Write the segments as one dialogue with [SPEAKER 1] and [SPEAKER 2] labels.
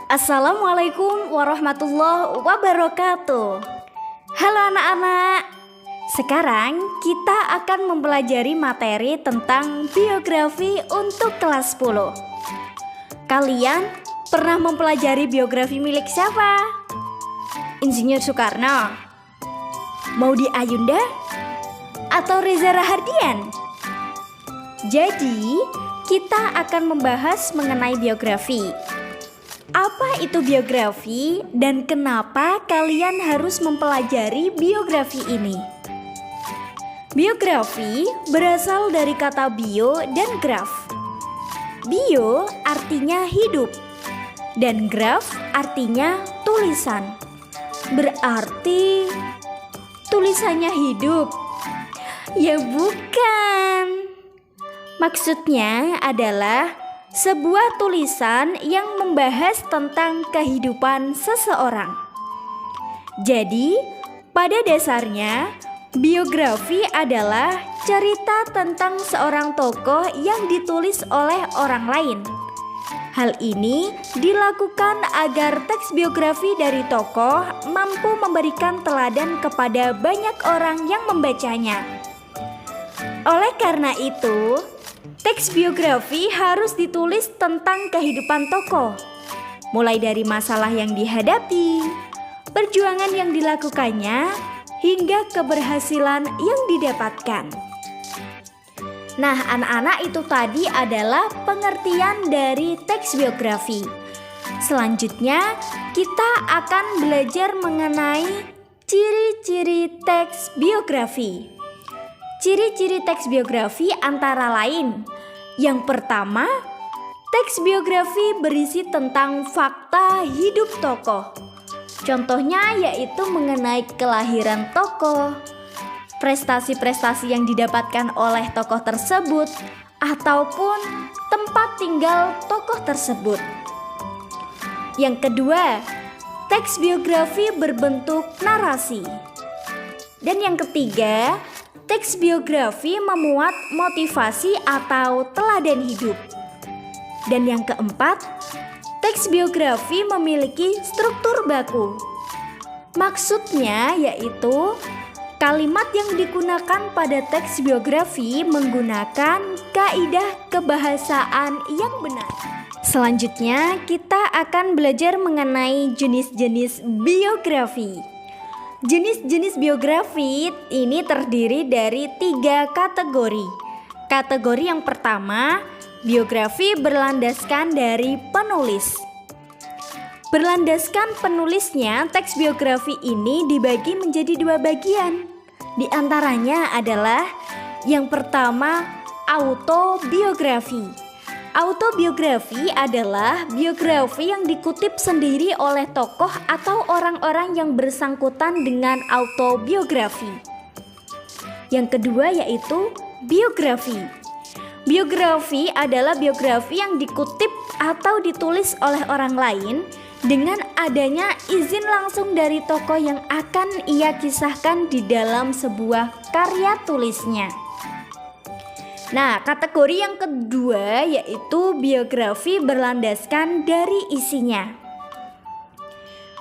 [SPEAKER 1] Assalamualaikum warahmatullahi wabarakatuh. Halo anak-anak. Sekarang kita akan mempelajari materi tentang biografi untuk kelas 10. Kalian pernah mempelajari biografi milik siapa? Insinyur Soekarno, Maudy Ayunda, atau Reza Rahardian? Jadi, kita akan membahas mengenai biografi. Apa itu biografi dan kenapa kalian harus mempelajari biografi ini? Biografi berasal dari kata bio dan graf. Bio artinya hidup dan graf artinya tulisan. Berarti tulisannya hidup? Ya bukan. Maksudnya adalah sebuah tulisan yang membahas tentang kehidupan seseorang. Jadi, pada dasarnya, biografi adalah cerita tentang seorang tokoh yang ditulis oleh orang lain. Hal ini dilakukan agar teks biografi dari tokoh mampu memberikan teladan kepada banyak orang yang membacanya. Oleh karena itu, teks biografi harus ditulis tentang kehidupan tokoh, mulai dari masalah yang dihadapi, perjuangan yang dilakukannya, hingga keberhasilan yang didapatkan. Nah, anak-anak, itu tadi adalah pengertian dari teks biografi. Selanjutnya, kita akan belajar mengenai ciri-ciri teks biografi. Ciri-ciri teks biografi antara lain: yang pertama, teks biografi berisi tentang fakta hidup tokoh. Contohnya yaitu mengenai kelahiran tokoh, prestasi-prestasi yang didapatkan oleh tokoh tersebut, ataupun tempat tinggal tokoh tersebut. Yang kedua, teks biografi berbentuk narasi. Dan yang ketiga, teks biografi memuat motivasi atau teladan hidup. Dan yang keempat, teks biografi memiliki struktur baku. Maksudnya yaitu kalimat yang digunakan pada teks biografi menggunakan kaidah kebahasaan yang benar. Selanjutnya, kita akan belajar mengenai jenis-jenis biografi. Jenis-jenis biografi ini terdiri dari 3 kategori. Kategori yang pertama, biografi berlandaskan dari penulis. Berlandaskan penulisnya, teks biografi ini dibagi menjadi 2 bagian. Di antaranya adalah yang pertama, autobiografi. Autobiografi adalah biografi yang dikutip sendiri oleh tokoh atau orang-orang yang bersangkutan dengan autobiografi. Yang kedua yaitu biografi. Biografi adalah biografi yang dikutip atau ditulis oleh orang lain dengan adanya izin langsung dari tokoh yang akan ia kisahkan di dalam sebuah karya tulisnya. Nah, kategori yang kedua yaitu biografi berlandaskan dari isinya.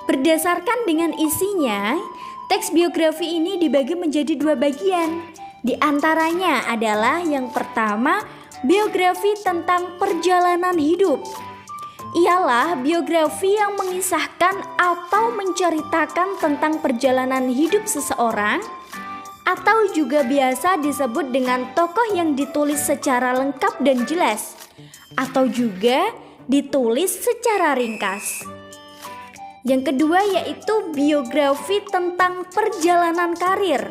[SPEAKER 1] Berdasarkan dengan isinya, teks biografi ini dibagi menjadi 2 bagian. Di antaranya adalah yang pertama, biografi tentang perjalanan hidup. Ialah biografi yang mengisahkan atau menceritakan tentang perjalanan hidup seseorang, atau juga biasa disebut dengan tokoh yang ditulis secara lengkap dan jelas, atau juga ditulis secara ringkas. Yang kedua yaitu biografi tentang perjalanan karir.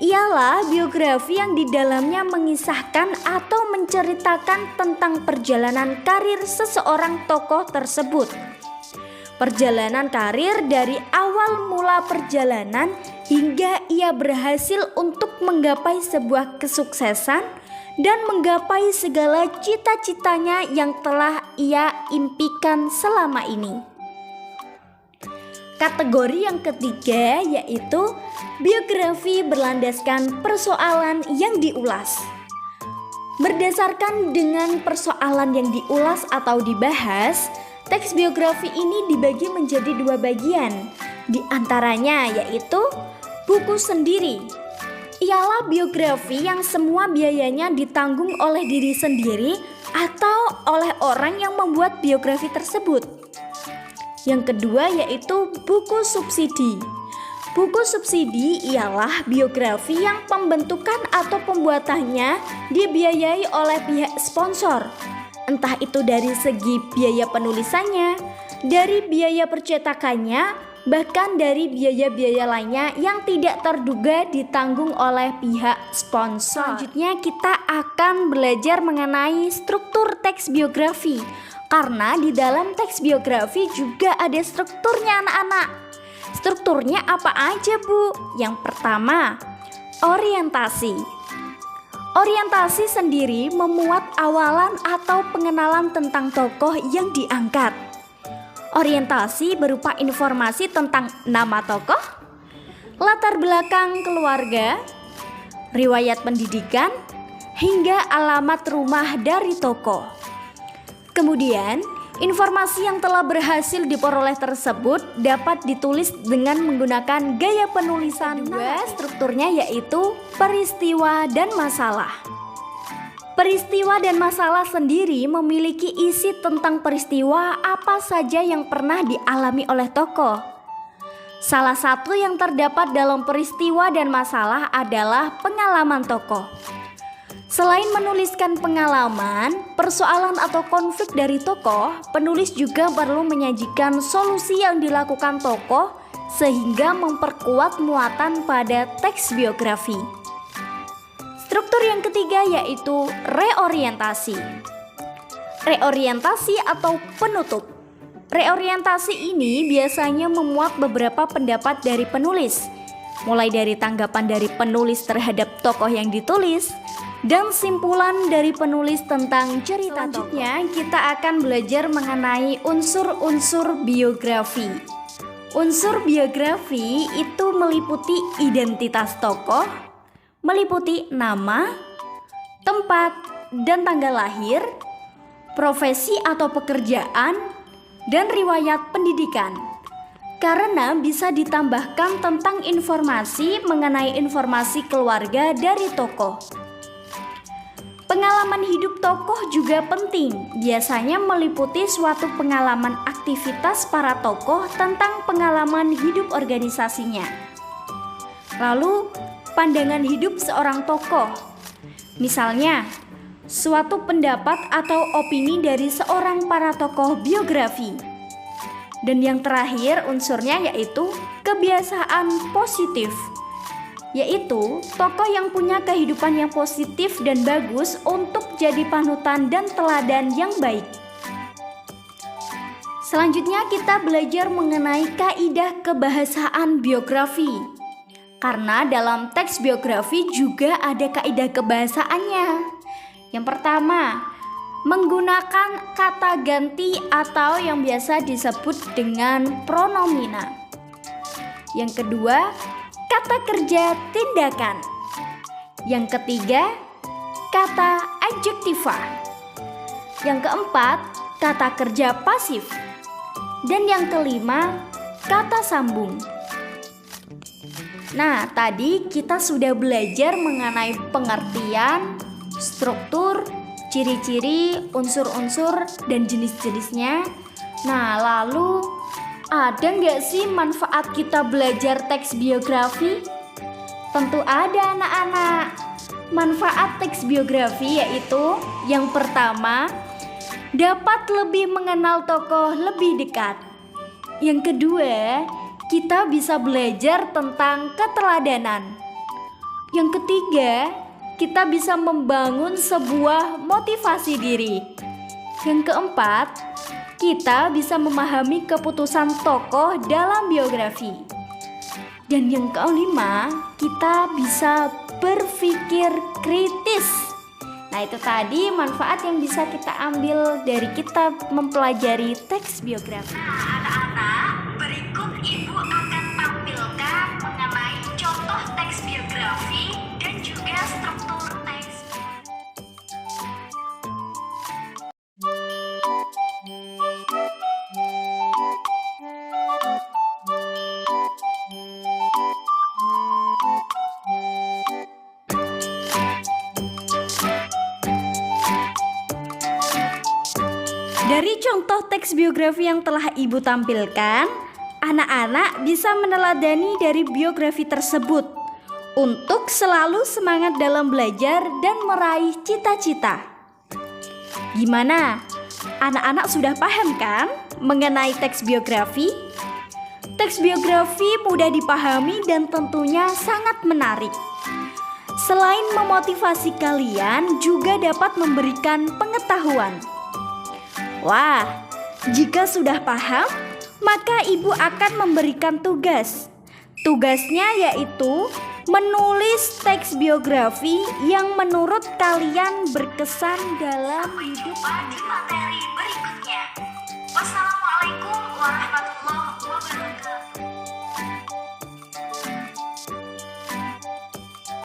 [SPEAKER 1] Ialah biografi yang di dalamnya mengisahkan atau menceritakan tentang perjalanan karir seseorang tokoh tersebut. Perjalanan karir dari awal mula perjalanan hingga ia berhasil untuk menggapai sebuah kesuksesan dan menggapai segala cita-citanya yang telah ia impikan selama ini. Kategori yang ketiga yaitu biografi berlandaskan persoalan yang diulas. Berdasarkan dengan persoalan yang diulas atau dibahas, Teks biografi ini dibagi menjadi dua bagian, di antaranya yaitu buku sendiri. Ialah biografi yang semua biayanya ditanggung oleh diri sendiri atau oleh orang yang membuat biografi tersebut. Yang kedua yaitu buku subsidi. Buku subsidi ialah biografi yang pembentukan atau pembuatannya dibiayai oleh pihak sponsor. Entah itu dari segi biaya penulisannya, dari biaya percetakannya, bahkan dari biaya-biaya lainnya yang tidak terduga ditanggung oleh pihak sponsor. Selanjutnya kita akan belajar mengenai struktur teks biografi. Karena di dalam teks biografi juga ada strukturnya anak-anak. Strukturnya apa aja, Bu? Yang pertama, orientasi. Orientasi sendiri memuat awalan atau pengenalan tentang tokoh yang diangkat. Orientasi berupa informasi tentang nama tokoh, latar belakang keluarga, riwayat pendidikan, hingga alamat rumah dari tokoh. Kemudian, informasi yang telah berhasil diperoleh tersebut dapat ditulis dengan menggunakan gaya penulisan. Kedua, strukturnya yaitu peristiwa dan masalah. Peristiwa dan masalah sendiri memiliki isi tentang peristiwa apa saja yang pernah dialami oleh tokoh. Salah satu yang terdapat dalam peristiwa dan masalah adalah pengalaman tokoh. Selain menuliskan pengalaman, persoalan atau konflik dari tokoh, penulis juga perlu menyajikan solusi yang dilakukan tokoh sehingga memperkuat muatan pada teks biografi. Struktur yang ketiga yaitu reorientasi. Reorientasi atau penutup. Reorientasi ini biasanya memuat beberapa pendapat dari penulis, mulai dari tanggapan dari penulis terhadap tokoh yang ditulis, dan simpulan dari penulis tentang cerita tokoh. Selanjutnya kita akan belajar mengenai unsur-unsur biografi. Unsur biografi itu meliputi identitas tokoh, meliputi nama, tempat, dan tanggal lahir, profesi atau pekerjaan, dan riwayat pendidikan. Karena bisa ditambahkan tentang informasi mengenai informasi keluarga dari tokoh. Pengalaman hidup tokoh juga penting, biasanya meliputi suatu pengalaman aktivitas para tokoh tentang pengalaman hidup organisasinya. Lalu, pandangan hidup seorang tokoh, misalnya suatu pendapat atau opini dari seorang para tokoh biografi. Dan yang terakhir unsurnya yaitu kebiasaan positif, yaitu tokoh yang punya kehidupan yang positif dan bagus untuk jadi panutan dan teladan yang baik. Selanjutnya kita belajar mengenai kaidah kebahasaan biografi. Karena dalam teks biografi juga ada kaidah kebahasaannya. Yang pertama, menggunakan kata ganti atau yang biasa disebut dengan pronomina. Yang kedua, kata kerja tindakan. Yang ketiga, kata adjektiva. Yang keempat, kata kerja pasif. Dan yang kelima, kata sambung. Nah, tadi kita sudah belajar mengenai pengertian, struktur, ciri-ciri, unsur-unsur, dan jenis-jenisnya. Nah, lalu ada nggak sih manfaat kita belajar teks biografi? Tentu ada anak-anak. Manfaat teks biografi yaitu yang pertama, dapat lebih mengenal tokoh lebih dekat. Yang kedua, kita bisa belajar tentang keteladanan. Yang ketiga, kita bisa membangun sebuah motivasi diri. Yang keempat, kita bisa memahami keputusan tokoh dalam biografi. Dan yang kelima, kita bisa berpikir kritis. Nah, itu tadi manfaat yang bisa kita ambil dari kita mempelajari teks biografi.
[SPEAKER 2] Anak-anak, berikut Ibu akan tampilkan mengenai contoh teks biografi dan juga struktur teks.
[SPEAKER 1] contoh teks biografi yang telah Ibu tampilkan, anak-anak bisa meneladani dari biografi tersebut untuk selalu semangat dalam belajar dan meraih cita-cita. Gimana? Anak-anak sudah paham kan mengenai teks biografi? Teks biografi mudah dipahami dan tentunya sangat menarik. Selain memotivasi kalian, juga dapat memberikan pengetahuan. Wah, jika sudah paham, maka Ibu akan memberikan tugas. Tugasnya yaitu menulis teks biografi yang menurut kalian berkesan dalam hidup.
[SPEAKER 2] Jumpa di materi